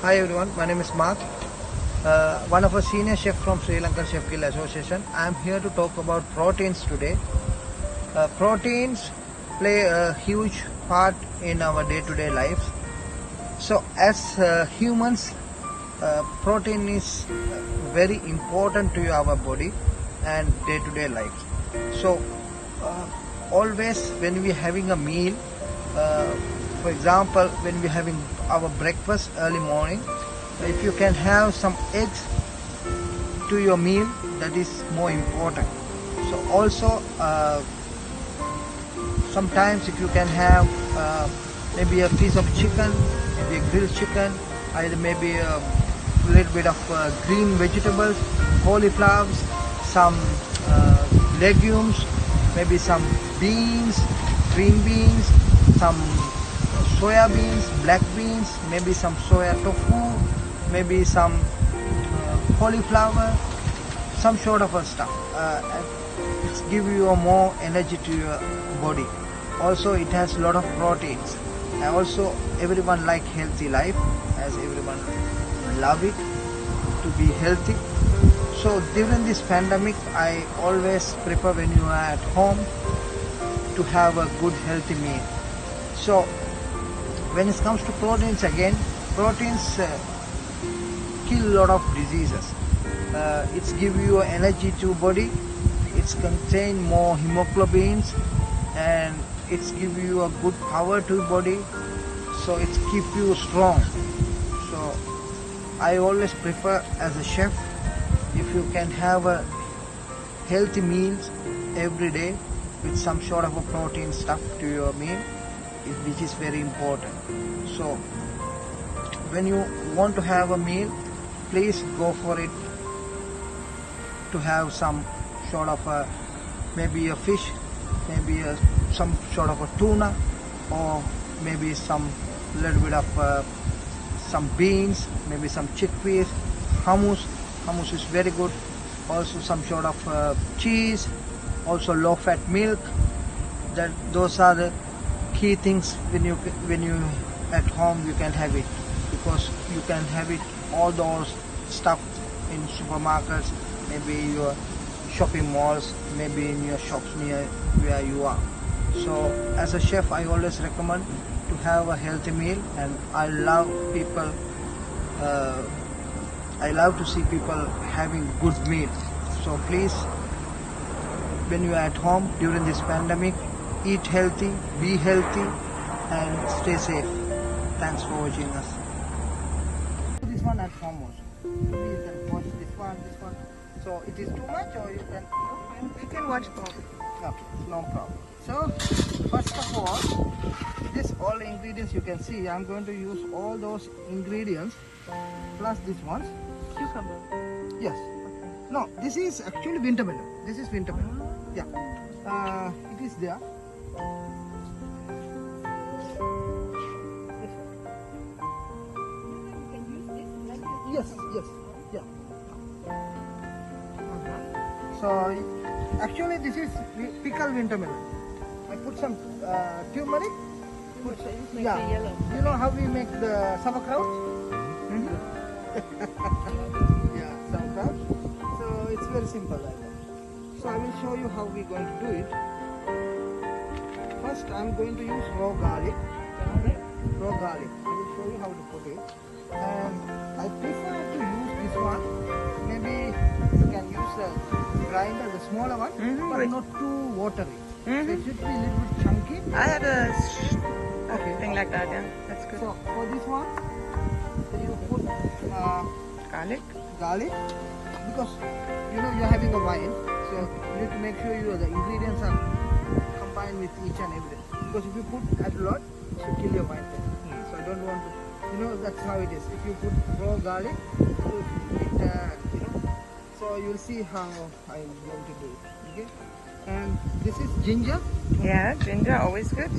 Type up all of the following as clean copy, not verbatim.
Hi everyone, my name is Mark, one of a senior chef from Sri Lankan Chef Guild Association. I am here to talk about proteins today. Proteins play a huge part in our day-to-day lives. So as humans, protein is very important to our body and day-to-day life. So always when we are having a meal, for example, when we're having our breakfast early morning, if you can have some eggs to your meal, that is more important. So also sometimes if you can have maybe a piece of chicken, maybe a grilled chicken, either maybe a little bit of green vegetables, cauliflowers, some legumes, maybe some beans, green beans, some soya beans, black beans, maybe some soya tofu, maybe some cauliflower, some sort of a stuff. It's give you a more energy to your body. Also it has a lot of proteins. And also everyone like healthy life, as everyone love it to be healthy. So during this pandemic, I always prefer when you are at home to have a good healthy meal. So when it comes to proteins again, proteins kill a lot of diseases. It's give you energy to body, it's contain more hemoglobins, and it's give you a good power to body, so it's keep you strong. So I always prefer as a chef, if you can have a healthy meals every day with some sort of a protein stuff to your meal, which is very important. So when you want to have a meal, please go for it to have some sort of a, maybe a fish, maybe some sort of a tuna, or maybe some little bit of some beans, maybe some chickpeas, hummus is very good. Also some sort of cheese, also low fat milk. Those are the key things when you at home you can have it, because you can have it all those stuff in supermarkets, maybe your shopping malls, maybe in your shops near where you are. So as a chef, I always recommend to have a healthy meal, and I love people, I love to see people having good meal. So please, when you are at home during this pandemic, eat healthy, be healthy, and stay safe. Thanks for watching us. This one at home also. Maybe you can watch this one. So it is too much, or you can? You can watch both. Okay, no problem. So first of all, this all ingredients you can see. I'm going to use all those ingredients plus this one. Cucumber. Yes. No, this is actually winter melon. This is winter melon. Yeah. It is there. Yes. Yeah. So actually this is pickled winter melon. I put some turmeric. Yeah. Yellow. You know how we make the sauerkraut? Yeah, sauerkraut. So it's very simple like that. So I will show you how we're going to do it. First I'm going to use raw garlic. Raw garlic. I will show you how to put it. And I prefer to use this one. Maybe you can use the grinder, the smaller one, but not too watery. So it should be a little bit chunky. I have a thing like that, yeah. That's good. So for this one, you put Garlic. Because you know you're having a wine, so you need to make sure the ingredients are combined with each and everything. Because if you put a lot, it will kill your wine taste. So I don't want to. You know, that's how it is. If you put raw garlic, so you'll see how I'm going to do it. Okay. And this is ginger. Yeah, ginger, always good.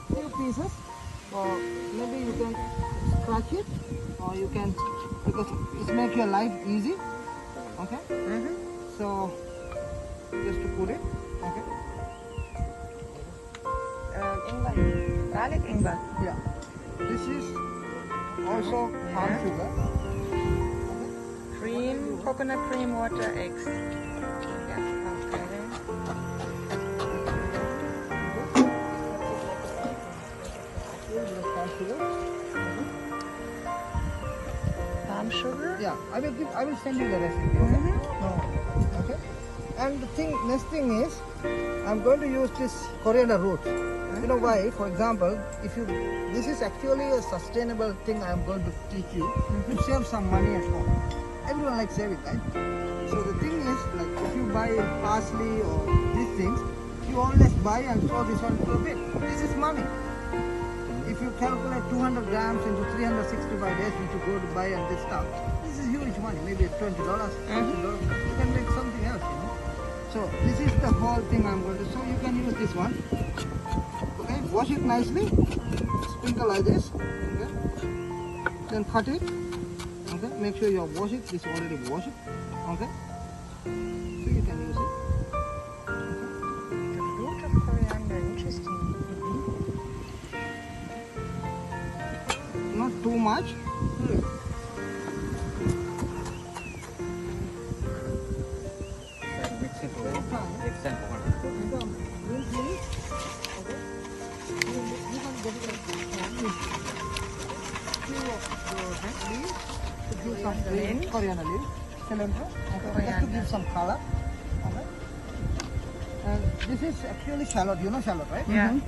Few pieces, or maybe you can scratch it, or you can, because it makes your life easy. Okay. So just to put it. Okay. Ingwer. Garlic ingwer. Yeah. This this is also palm sugar. Cream, coconut cream, water, eggs. Yeah, okay. Palm sugar. Palm sugar? Yeah, I will send you the recipe. Okay? No. Okay. And the next thing is, I'm going to use this coriander root. You know why? For example, this is actually a sustainable thing I'm going to teach you to save some money at home. Everyone likes saving, right? So the thing is, like if you buy parsley or these things, you always buy and throw this one to a bin. This is money. If you calculate 200 grams into 365 days, which you go to buy and this stuff, this is huge money. Maybe $20, $50. You can make something else, you know. So this is the whole thing I'm going to. So you can use this one. Okay, wash it nicely. Sprinkle like this. Okay. Then cut it. Okay. Make sure you wash it. This already wash it. Okay. So you can use it. The root of coriander, interesting. Not too much. Coriander leaves, cilantro, okay, just to give some color. Okay. And this is actually shallot. You know shallot, right? Yeah.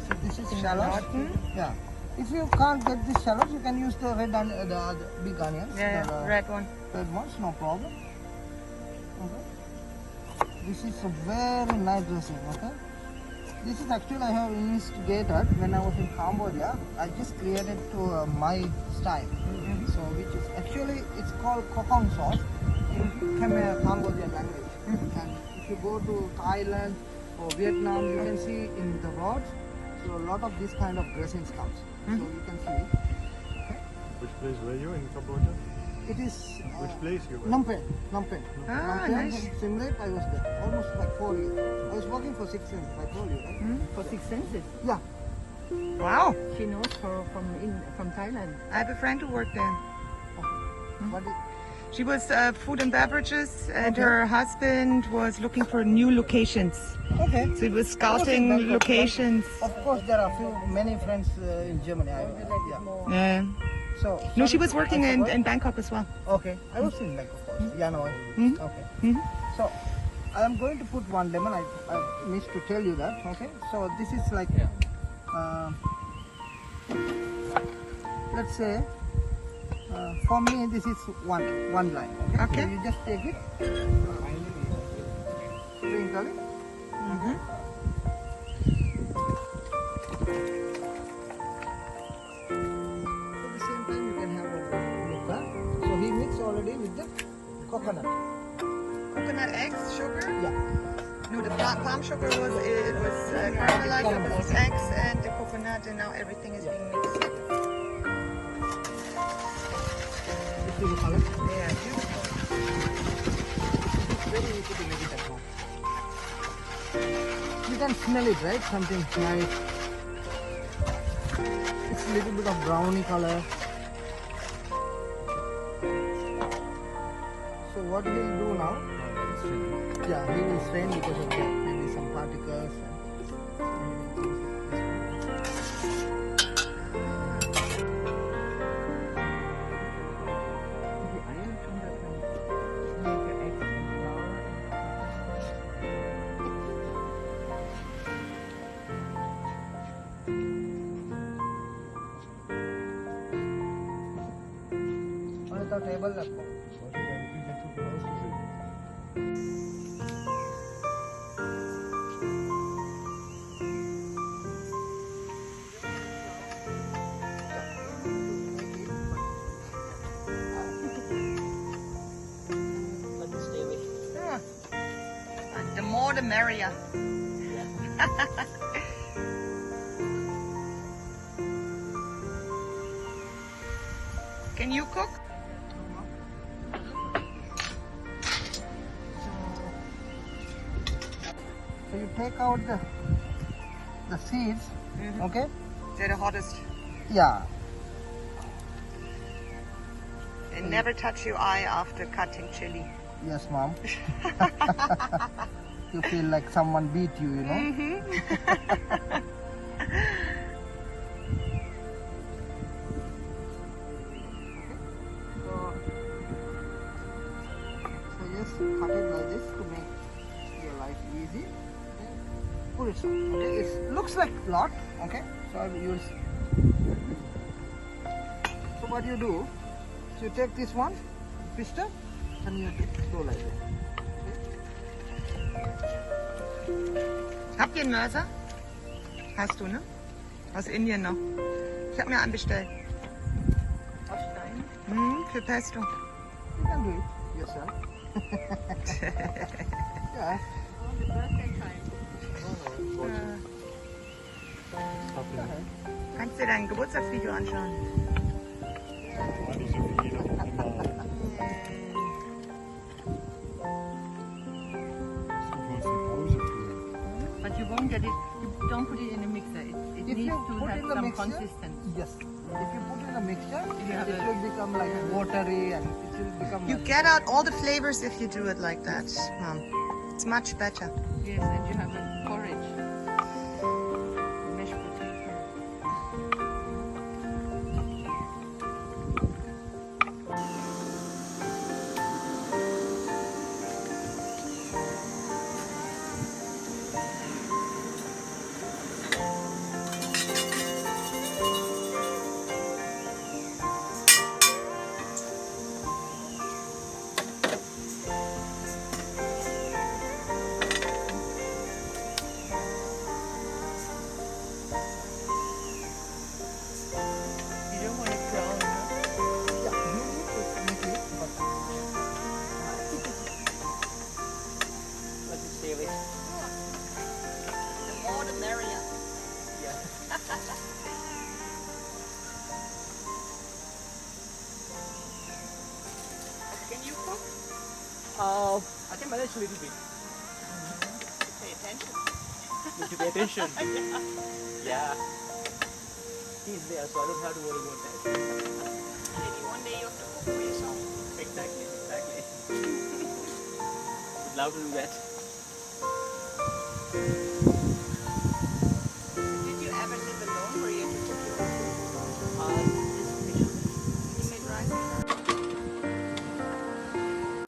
So this is shallot. Yeah. If you can't get this shallot, you can use the red and the big onions. Yeah, the red one. Red ones, no problem. Okay. This is a very nice dressing. Okay. This is actually I have instigated when I was in Cambodia. I just created to my style. So which is actually it's called kokong sauce in Khmer Cambodian language. And if you go to Thailand or Vietnam, you can see in the roads. So a lot of this kind of dressings comes. So you can see. Okay. Which place were you in Cambodia? It is Which place you were? Phnom Penh. Phnom Penh. Ah, Phnom Penh, nice. Siem Reap, I was there almost like 4 years. I was working for 6 years. I told you, right? For 6 senses. Yeah. Wow. She knows from Thailand. I have a friend who worked there. But She was food and beverages, and her husband was looking for new locations. okay. So he was scouting Bangkok, locations. Of course, there are many friends in Germany. Yeah. Yeah. So No, she was working I in forgot. Bangkok as well. Okay, I was in Bangkok, of course. Yeah, no. Okay. So I am going to put one lemon. I missed to tell you that. Okay. So this is like, let's say, for me this is one line. Okay. Okay. So you just take it, sprinkle it. At the same time, you can have a look at. So he mixed already with the coconut. Coconut eggs, sugar? Yeah. No, the palm sugar was caramelized, it was eggs and the coconut, and now everything is being mixed. You see the color? Yeah, beautiful. It's very easy to make it at home. You can smell it, right? Something nice. It's a little bit of browny color. So what he'll do now? Yeah, he will strain because of that. Maybe some particles. The iron from that one. Make your eggs and flour और तो table रखो. Yeah. The more the merrier. Can you cook? So you take out the seeds, okay? They're the hottest. Yeah. And never touch your eye after cutting chili. Yes, mom. You feel like someone beat you, you know. So just cut it like this to make your life easy. Okay. Put it so. Okay. It looks like a lot. Okay. So I will use. So what you do? So you take this one, twister, and you go like that. Habt ihr einen Mörser? Hast du, ne? Aus Indien noch. Ich habe mir einen bestellt. Für Pesto. You can do it yourself. Yeah. Kannst dir dein Geburtstagsvideo anschauen? Eigentlich so wie jeder immer so kurz eine Pause führen. But you won't get it, you don't put it in a mixer. It If needs you to put have in the some mixture, consistency. yes. If you put in the mixture, have it will become like watery and it will become. You get out all the flavors if you do it like that, Mom. It's much better. Yes, and you have a porridge. Mashed potato. You don't want it brown, huh? Yeah, you need to make it, but let it save it. The more the merrier. Yeah. Can you cook? I can manage a little bit. Pay attention. Need to pay attention. Yeah. He's there, so I don't have to worry about that. Maybe one day you have to cook for yourself. Exactly. Would love to do that.